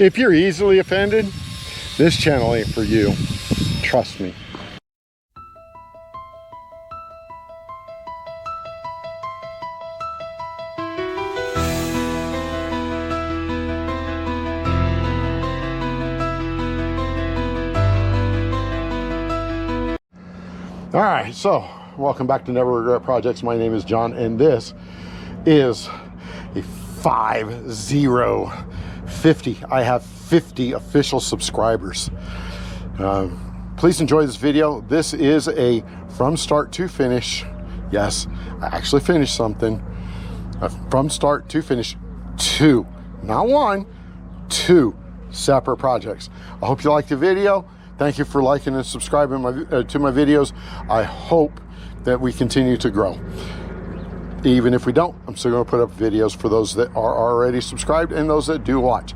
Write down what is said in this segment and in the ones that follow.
If you're easily offended, this channel ain't for you. Trust me. All right, so welcome back to Never Regret Projects. My name is John, and this is a 50. I have 50 official subscribers. Please enjoy this video. This is a from start to finish. Yes, I actually finished something. From start to finish, two, not one, two separate projects. I hope you liked the video. Thank you for liking and subscribing to my videos. I hope that we continue to grow. Even if we don't, I'm still going to put up videos for those that are already subscribed and those that do watch.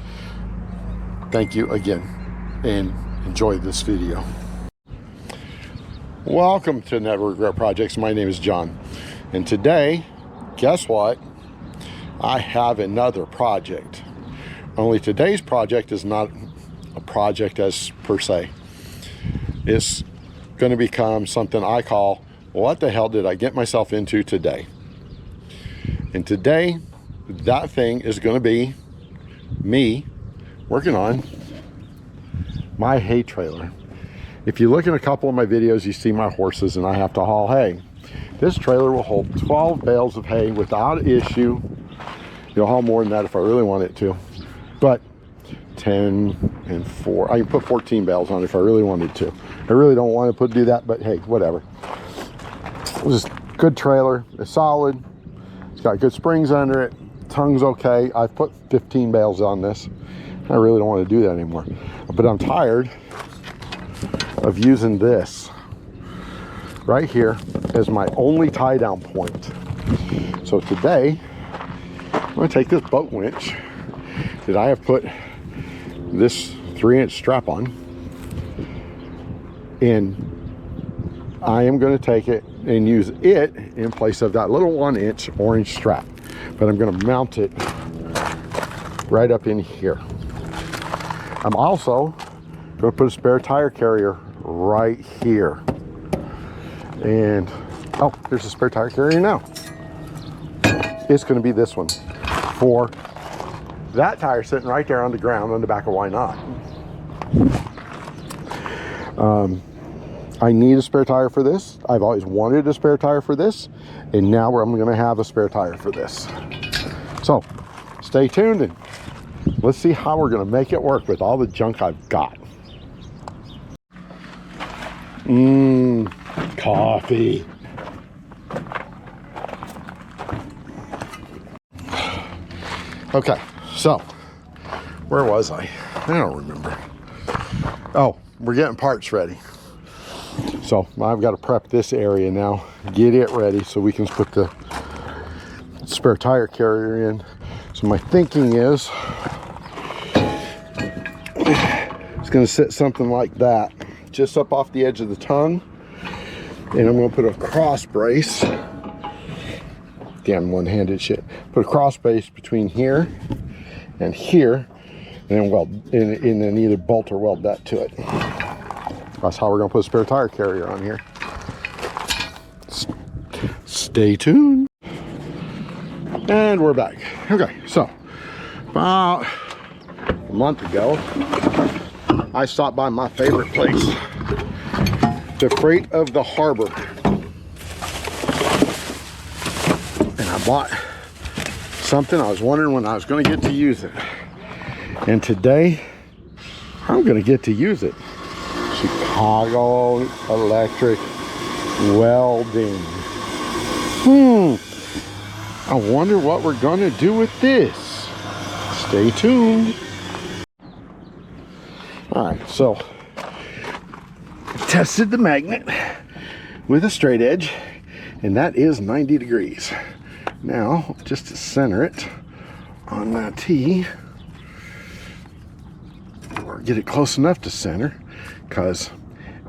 Thank you again, and enjoy this video. Welcome to Never Regret Projects. My name is John, and today, guess what? I have another project. Only today's project is not a project as per se. It's going to become something I call, what the hell did I get myself into today? And today, that thing is going to be me working on my hay trailer. If you look at a couple of my videos, you see my horses and I have to haul hay. This trailer will hold 12 bales of hay without issue. You'll haul more than that if I really want it to. But 10 and 4, I can put 14 bales on it if I really wanted to. I really don't want to do that, but hey, whatever. This is a good trailer. It's solid. It's got good springs under it. Tongue's okay. I've put 15 bales on this. I really don't want to do that anymore. But I'm tired of using this right here as my only tie down point. So today, I'm going to take this boat winch that I have put this 3-inch strap on, and I am going to take it and use it in place of that little 1-inch orange strap. But I'm going to mount it right up in here. I'm also going to put a spare tire carrier right here. And, oh, there's a spare tire carrier now. It's going to be this one for that tire sitting right there on the ground on the back of Why Not. I need a spare tire for this. I've always wanted a spare tire for this, and now I'm going to have a spare tire for this. So stay tuned and let's see how we're going to make it work with all the junk I've got. Coffee. Okay, so where was I? I don't remember. Oh, we're getting parts ready. So I've got to prep this area now, get it ready so we can put the spare tire carrier in. So my thinking is it's going to sit something like that, just up off the edge of the tongue. And I'm going to put a cross brace. Damn one-handed shit. Put a cross brace between here and here, and then weld, and then either bolt or weld that to it. That's how we're going to put a spare tire carrier on here. Stay tuned. And we're back. Okay, so about a month ago, I stopped by my favorite place, the Freight of the Harbor. And I bought something I was wondering when I was going to get to use it. And today, I'm going to get to use it. Chicago Electric Welding. I wonder what we're going to do with this. Stay tuned. Alright, so tested the magnet with a straight edge, and that is 90 degrees. Now, just to center it on that T, or get it close enough to center, because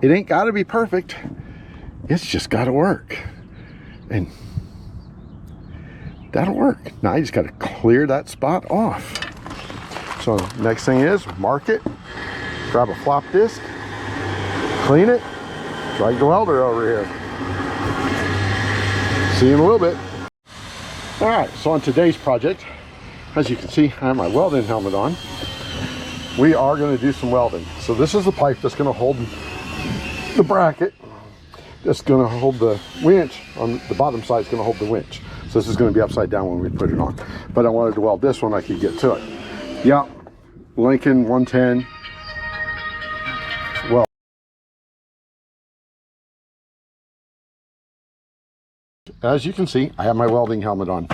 it ain't got to be perfect. It's just got to work. And that'll work. Now I just got to clear that spot off. So next thing is mark it, grab a flop disc, clean it, drag the welder over here. See you in a little bit. All right, so on today's project, as you can see, I have my welding helmet on. We are going to do some welding. So this is the pipe that's going to hold the bracket. That's going to hold the winch. On the bottom side is going to hold the winch. So this is going to be upside down when we put it on. But I wanted to weld this one, I could get to it. Yeah, Lincoln 110. Well, as you can see, I have my welding helmet on.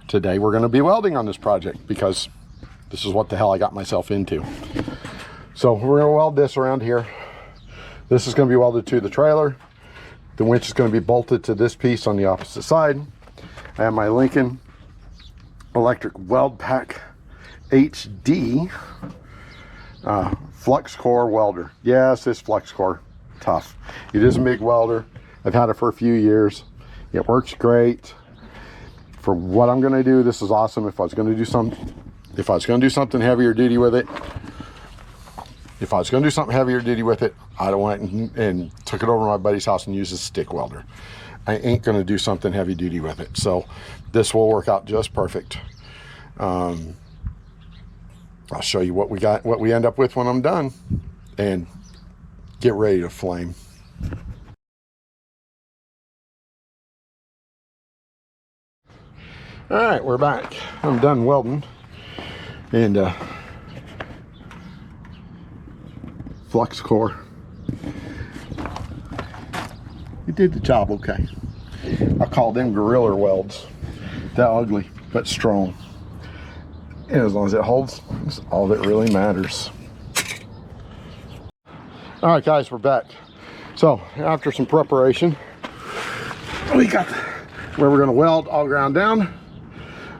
Today we're going to be welding on this project because this is what the hell I got myself into. So we're going to weld this around here. This is going to be welded to the trailer. The winch is going to be bolted to this piece on the opposite side. I have my Lincoln Electric Weld Pack HD flux core welder. Yes, it's flux core. Tough. It is a MIG welder. I've had it for a few years. It works great. For what I'm going to do, this is awesome. If I was going to do something heavier duty with it, I'd have went and took it over to my buddy's house and used a stick welder. I ain't going to do something heavy duty with it. So this will work out just perfect. I'll show you what we end up with when I'm done, and get ready to flame. All right, we're back. I'm done welding, and flux core. It did the job okay. I call them gorilla welds. They're ugly but strong, and as long as it holds, it's all that really matters. All right, guys, we're back. So after some preparation, we got where we're going to weld all ground down.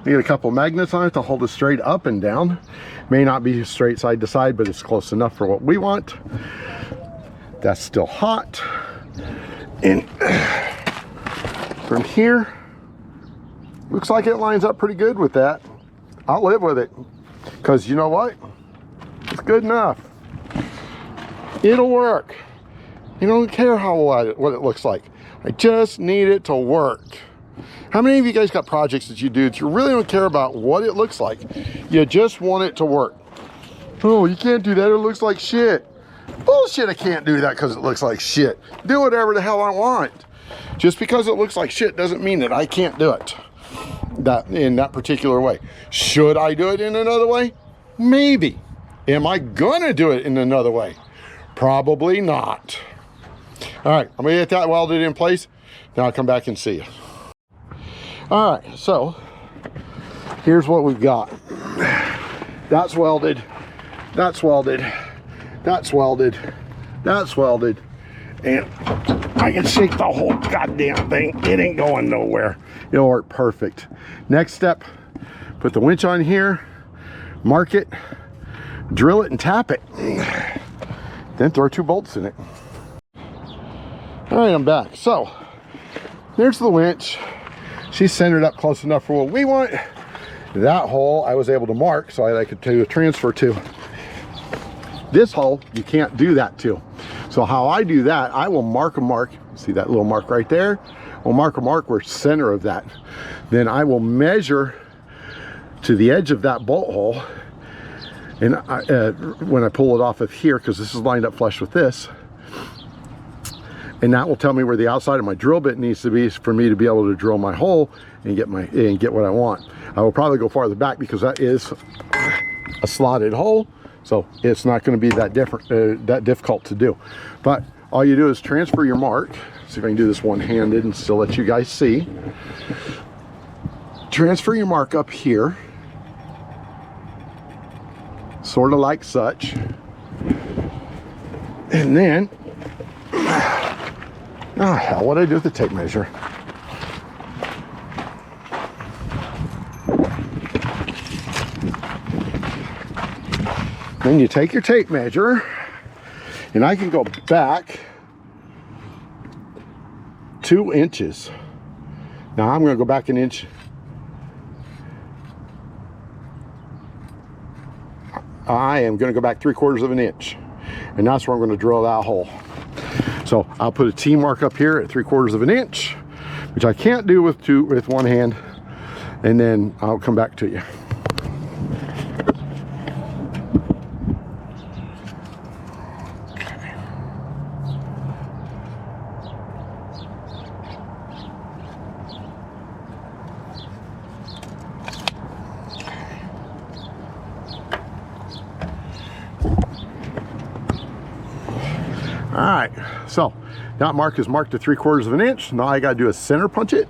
We get a couple magnets on it to hold it straight up and down. May not be straight side to side, but it's close enough for what we want. That's still hot. And from here, looks like it lines up pretty good with that. I'll live with it, because you know what? It's good enough. It'll work. You don't care what it looks like. I just need it to work. How many of you guys got projects that you do that you really don't care about what it looks like? You just want it to work. Oh, you can't do that, it looks like shit. Bullshit, I can't do that because it looks like shit. Do whatever the hell I want. Just because it looks like shit doesn't mean that I can't do it in that particular way. Should I do it in another way? Maybe. Am I gonna do it in another way? Probably not. All right, I'm gonna get that welded in place, then I'll come back and see you. All right, so here's what we've got. That's welded, that's welded, that's welded, that's welded, and I can shake the whole goddamn thing. It ain't going nowhere. It'll work perfect. Next step, put the winch on here, mark it, drill it and tap it, then throw 2 bolts in it. All right, I'm back. So there's the winch. She's centered up close enough for what we want. That hole I was able to mark so I could do a transfer to. This hole, you can't do that to. So how I do that, I will mark a mark. See that little mark right there? We'll mark a mark where center of that. Then I will measure to the edge of that bolt hole. And when I pull it off of here, because this is lined up flush with this, and that will tell me where the outside of my drill bit needs to be for me to be able to drill my hole and get what I want. I will probably go farther back because that is a slotted hole, so it's not going to be that difficult to do. But all you do is transfer your mark. See if I can do this one-handed and still let you guys see. Transfer your mark up here, sort of like such, and then oh hell, what do I do with the tape measure? Then you take your tape measure, and I can go back 2 inches. Now I'm going to go back 1 inch. I am going to go back 3/4 of an inch, and that's where I'm going to drill that hole. So I'll put a T mark up here at 3/4 of an inch, which I can't do with one hand, and then I'll come back to you. All right, so that mark is marked to 3/4 of an inch. Now I got to do a center punch it,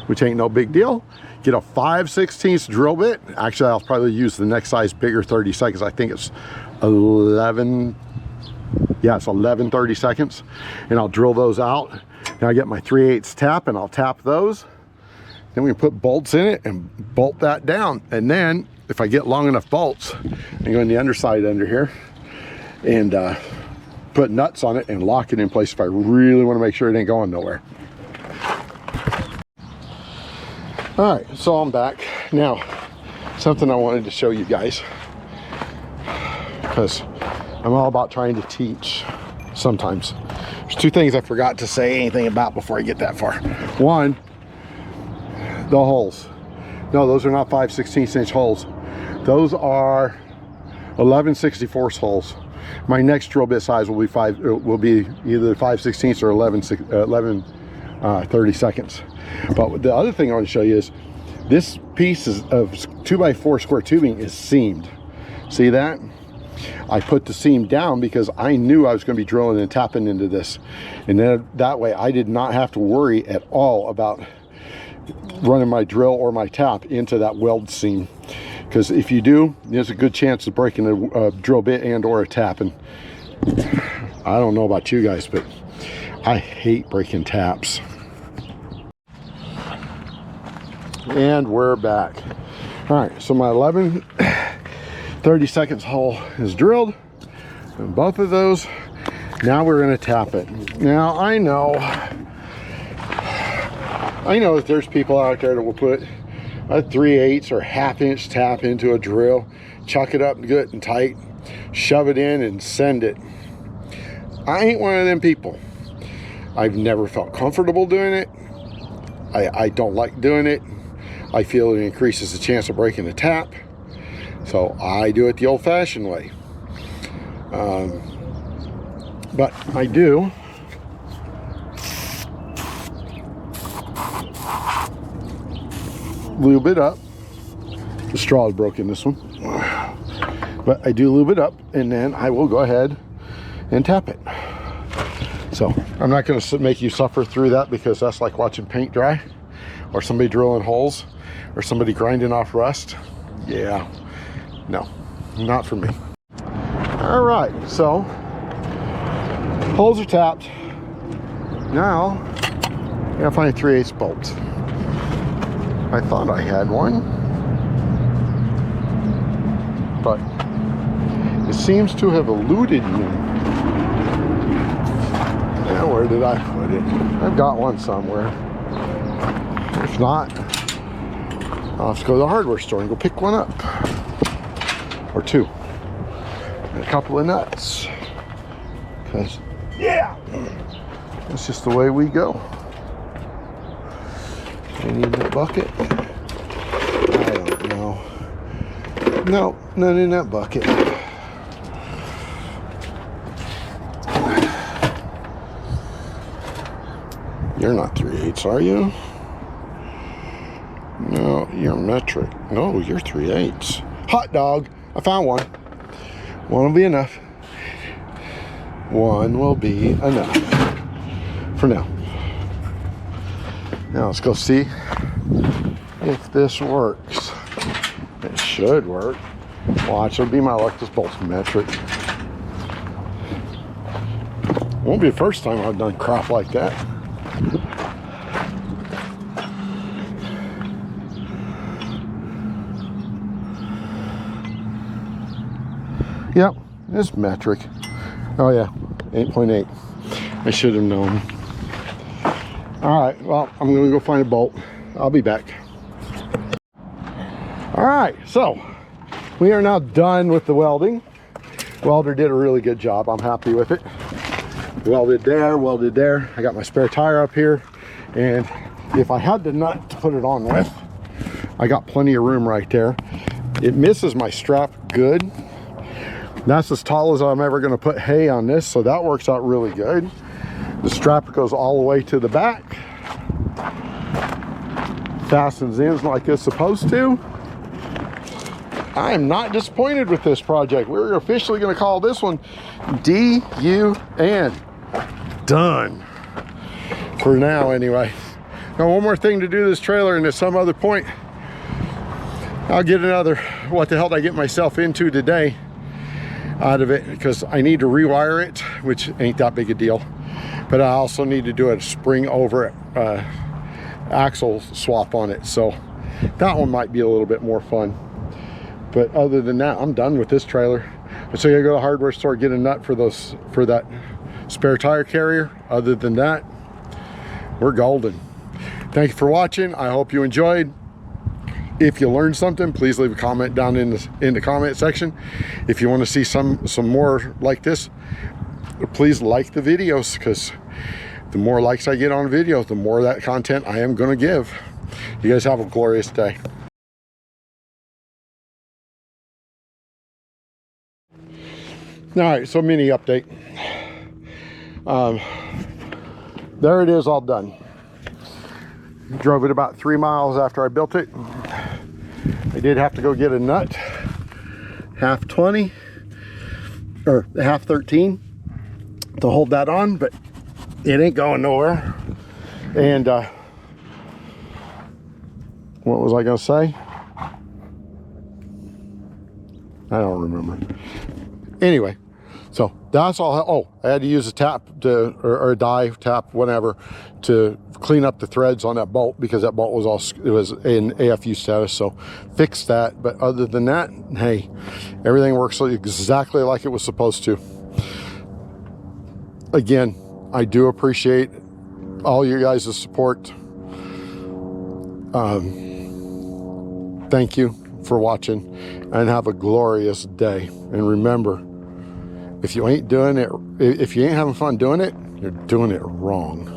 which ain't no big deal. Get a 5/16 drill bit. Actually, I'll probably use the next size bigger, 30 I think it's 11. Yeah, it's 11 30-seconds, and I'll drill those out. Now I get my 3/8 tap, and I'll tap those. Then we can put bolts in it and bolt that down. And then if I get long enough bolts, I go on the underside under here and put nuts on it and lock it in place if I really want to make sure it ain't going nowhere. All right, so I'm back. Now, something I wanted to show you guys, because I'm all about trying to teach sometimes. There's two things I forgot to say anything about before I get that far. One, the holes. No, those are not 5/16 inch holes. Those are 11/64 holes. My next drill bit size will be either 5/16 or 11 30-seconds. But the other thing I want to show you is this piece of 2x4 square tubing is seamed. See that? I put the seam down because I knew I was going to be drilling and tapping into this, and then that way I did not have to worry at all about running my drill or my tap into that weld seam. Because if you do, there's a good chance of breaking a drill bit and or a tap. And I don't know about you guys, but I hate breaking taps. And we're back. All right, so my 11 30-seconds hole is drilled, and both of those. Now we're going to tap it. Now I know that there's people out there that will put a 3/8 or 1/2 inch tap into a drill, chuck it up good and tight, shove it in and send it. I ain't one of them people. I've never felt comfortable doing it. I don't like doing it. I feel it increases the chance of breaking the tap. So I do it the old-fashioned way. But I do lube it up. The straw is broken, this one, but I do lube it up, and then I will go ahead and tap it. So I'm not going to make you suffer through that, because that's like watching paint dry, or somebody drilling holes, or somebody grinding off rust. Yeah, no, not for me. All right, so holes are tapped. Now I gotta find a 3/8 bolt. I thought I had one, but it seems to have eluded me. Now, where did I put it? I've got one somewhere. If not, I'll have to go to the hardware store and go pick one up, or two, and a couple of nuts, because yeah, that's just the way we go. I need a bucket. I don't know. No, none in that bucket. You're not 3/8, are you? No, you're metric. No, you're 3/8. Hot dog. I found one. One will be enough. One will be enough for now. Now let's go see if this works. It should work. Watch, it'll be my luck. This bolt's metric. Won't be the first time I've done crap like that. Yep, it's metric. Oh yeah, 8.8. I should have known. All right, well, I'm gonna go find a bolt. I'll be back. All right, so We are now done with the welding. Welder did a really good job. I'm happy with it. Welded there. I got my spare tire up here, and if I had the nut to put it on with, I got plenty of room right there. It misses my strap good. That's as tall as I'm ever going to put hay on this, so that works out really good. The strap goes all the way to the back, fastens in like it's supposed to. I am not disappointed with this project. We're officially going to call this one D-U-N. Done. For now, anyway. Now, one more thing to do this trailer, and at some other point, I'll get another, what the hell did I get myself into today out of it, because I need to rewire it, which ain't that big a deal. But I also need to do a spring over axle swap on it. So that one might be a little bit more fun. But other than that, I'm done with this trailer. So you gotta go to the hardware store, get a nut for that spare tire carrier. Other than that, we're golden. Thank you for watching. I hope you enjoyed. If you learned something, please leave a comment down in the comment section. If you want to see some more like this, please like the videos, because the more likes I get on videos, the more of that content I am going to give. You guys have a glorious day. All right, so mini update. There it is, all done. Drove it about 3 miles after I built it. I did have to go get a nut, half 20 or half 13 to hold that on, but it ain't going nowhere. And what was I gonna say? I don't remember. Anyway, so that's all. Oh, I had to use a tap or a die tap, whatever, to clean up the threads on that bolt, because that bolt was in AFU status. So fixed that. But other than that, hey, everything works exactly like it was supposed to. Again, I do appreciate all you guys' support. Thank you for watching, and have a glorious day. And remember, if you ain't doing it, if you ain't having fun doing it, you're doing it wrong.